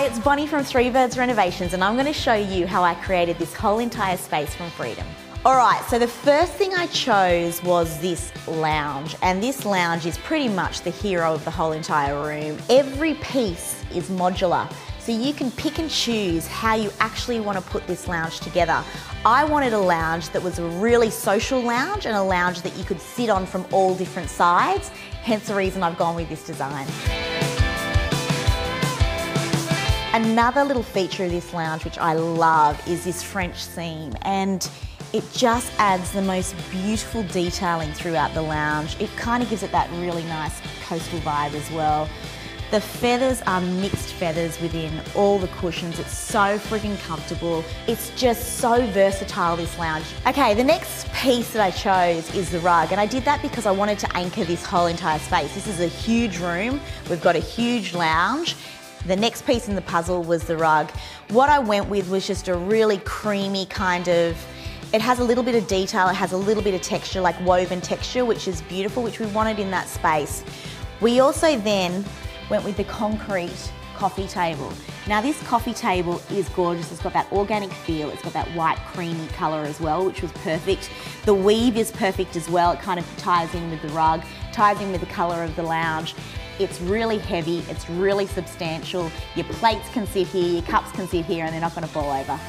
Hi, it's Bonnie from Three Birds Renovations, and I'm going to show you how I created this whole entire space from freedom. Alright, so the first thing I chose was this lounge, and this lounge is pretty much the hero of the whole entire room. Every piece is modular, so you can pick and choose how you actually want to put this lounge together. I wanted a lounge that was a really social lounge and a lounge that you could sit on from all different sides, hence the reason I've gone with this design. Another little feature of this lounge which I love is this French seam, and it just adds the most beautiful detailing throughout the lounge. It kind of gives it that really nice coastal vibe as well. The feathers are mixed feathers within all the cushions. It's so freaking comfortable. It's just so versatile, this lounge. Okay, the next piece that I chose is the rug, and I did that because I wanted to anchor this whole entire space. This is a huge room. We've got a huge lounge. The next piece in the puzzle was the rug. What I went with was just a really creamy kind of, it has a little bit of detail, it has a little bit of texture, like woven texture, which is beautiful, which we wanted in that space. We also then went with the concrete coffee table. Now this coffee table is gorgeous. It's got that organic feel, it's got that white creamy colour as well, which was perfect. The weave is perfect as well. It kind of ties in with the rug, ties in with the colour of the lounge. It's really heavy, it's really substantial. Your plates can sit here, your cups can sit here, and they're not going to fall over.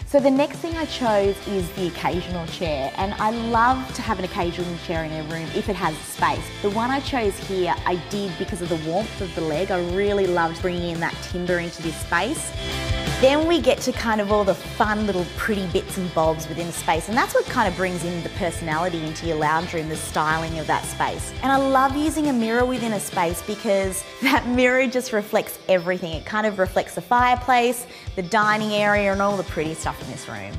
So the next thing I chose is the occasional chair, and I love to have an occasional chair in a room if it has space. The one I chose here I did because of the warmth of the leg. I really loved bringing in that timber into this space. Then we get to kind of all the fun little pretty bits and bobs within the space, and that's what kind of brings in the personality into your lounge room, the styling of that space. And I love using a mirror within a space because that mirror just reflects everything. It kind of reflects the fireplace, the dining area, and all the pretty stuff in this room.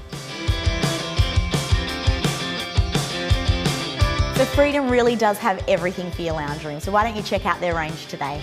So Freedom really does have everything for your lounge room, so why don't you check out their range today.